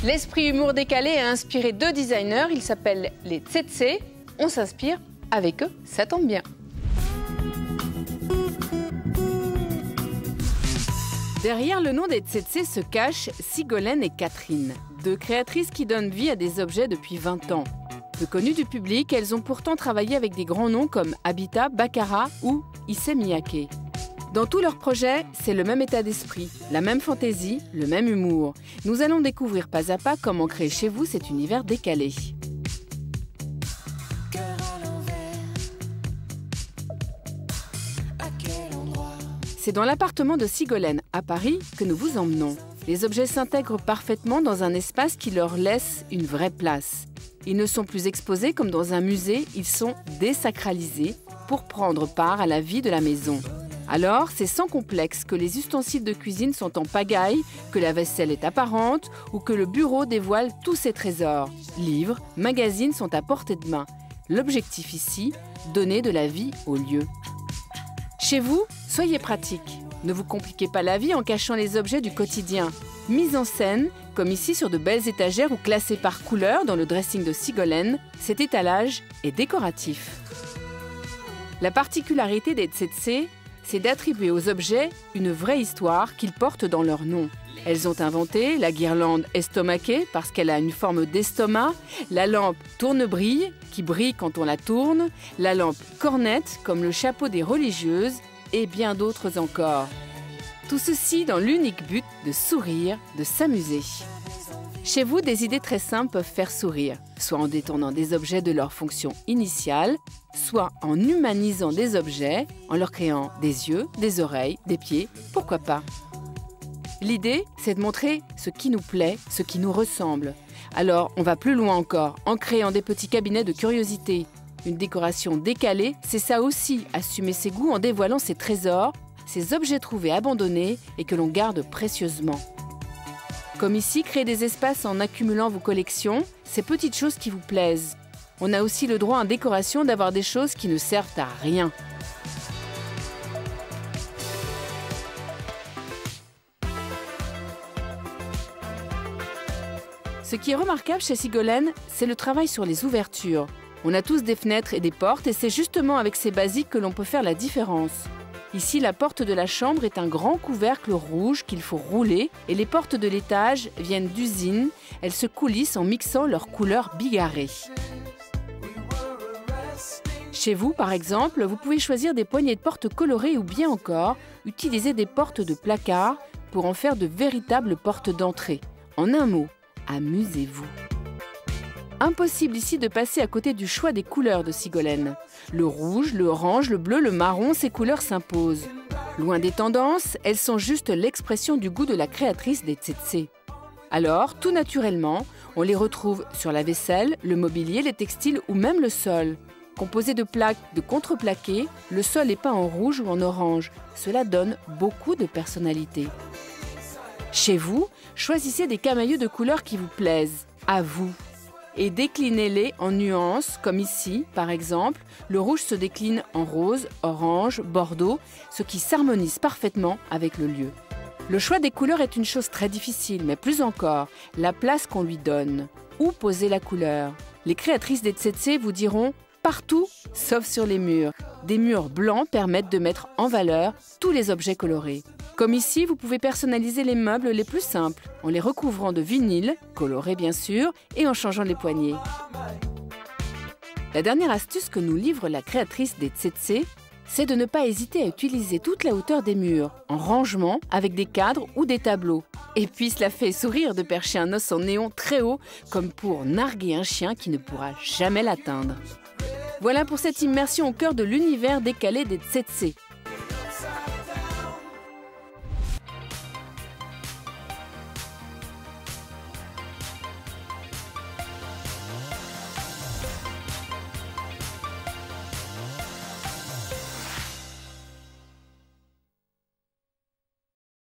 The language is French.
L'esprit humour décalé a inspiré 2 designers, ils s'appellent les Tsetse. On s'inspire avec eux, ça tombe bien. Derrière le nom des Tsetse se cachent Sigolène et Catherine, 2 créatrices qui donnent vie à des objets depuis 20 ans. Peu connues du public, elles ont pourtant travaillé avec des grands noms comme Habitat, Baccarat ou Issey Miyake. Dans tous leurs projets, c'est le même état d'esprit, la même fantaisie, le même humour. Nous allons découvrir pas à pas comment créer chez vous cet univers décalé. C'est dans l'appartement de Sigolène, à Paris, que nous vous emmenons. Les objets s'intègrent parfaitement dans un espace qui leur laisse une vraie place. Ils ne sont plus exposés comme dans un musée, ils sont désacralisés pour prendre part à la vie de la maison. Alors, c'est sans complexe que les ustensiles de cuisine sont en pagaille, que la vaisselle est apparente ou que le bureau dévoile tous ses trésors. Livres, magazines sont à portée de main. L'objectif ici, donner de la vie au lieu. Chez vous, soyez pratique. Ne vous compliquez pas la vie en cachant les objets du quotidien. Mise en scène, comme ici sur de belles étagères ou classées par couleur dans le dressing de Sigolène, cet étalage est décoratif. La particularité des Tsetse, c'est d'attribuer aux objets une vraie histoire qu'ils portent dans leur nom. Elles ont inventé la guirlande estomaquée parce qu'elle a une forme d'estomac, la lampe tourne-brille qui brille quand on la tourne, la lampe cornette comme le chapeau des religieuses et bien d'autres encore. Tout ceci dans l'unique but de sourire, de s'amuser. Chez vous, des idées très simples peuvent faire sourire, soit en détournant des objets de leur fonction initiale, soit en humanisant des objets, en leur créant des yeux, des oreilles, des pieds, pourquoi pas. L'idée, c'est de montrer ce qui nous plaît, ce qui nous ressemble. Alors, on va plus loin encore, en créant des petits cabinets de curiosité. Une décoration décalée, c'est ça aussi, assumer ses goûts en dévoilant ses trésors, ces objets trouvés abandonnés et que l'on garde précieusement. Comme ici, créer des espaces en accumulant vos collections, ces petites choses qui vous plaisent. On a aussi le droit en décoration d'avoir des choses qui ne servent à rien. Ce qui est remarquable chez Sigolène, c'est le travail sur les ouvertures. On a tous des fenêtres et des portes et c'est justement avec ces basiques que l'on peut faire la différence. Ici, la porte de la chambre est un grand couvercle rouge qu'il faut rouler et les portes de l'étage viennent d'usine. Elles se coulissent en mixant leurs couleurs bigarrées. Chez vous, par exemple, vous pouvez choisir des poignées de porte colorées ou bien encore utiliser des portes de placard pour en faire de véritables portes d'entrée. En un mot, amusez-vous. Impossible ici de passer à côté du choix des couleurs de Sigolène. Le rouge, le orange, le bleu, le marron, ces couleurs s'imposent. Loin des tendances, elles sont juste l'expression du goût de la créatrice des Tsetse. Alors, tout naturellement, on les retrouve sur la vaisselle, le mobilier, les textiles ou même le sol. Composé de plaques de contreplaqué, le sol est peint en rouge ou en orange. Cela donne beaucoup de personnalité. Chez vous, choisissez des camaïeux de couleurs qui vous plaisent, à vous. Et déclinez-les en nuances, comme ici, par exemple. Le rouge se décline en rose, orange, bordeaux, ce qui s'harmonise parfaitement avec le lieu. Le choix des couleurs est une chose très difficile, mais plus encore, la place qu'on lui donne. Où poser la couleur? Les créatrices des Tsetse vous diront partout, sauf sur les murs. Des murs blancs permettent de mettre en valeur tous les objets colorés. Comme ici, vous pouvez personnaliser les meubles les plus simples, en les recouvrant de vinyle, coloré bien sûr, et en changeant les poignées. La dernière astuce que nous livre la créatrice des Tsetse, c'est de ne pas hésiter à utiliser toute la hauteur des murs, en rangement avec des cadres ou des tableaux. Et puis cela fait sourire de percher un os en néon très haut, comme pour narguer un chien qui ne pourra jamais l'atteindre. Voilà pour cette immersion au cœur de l'univers décalé des Tsetse.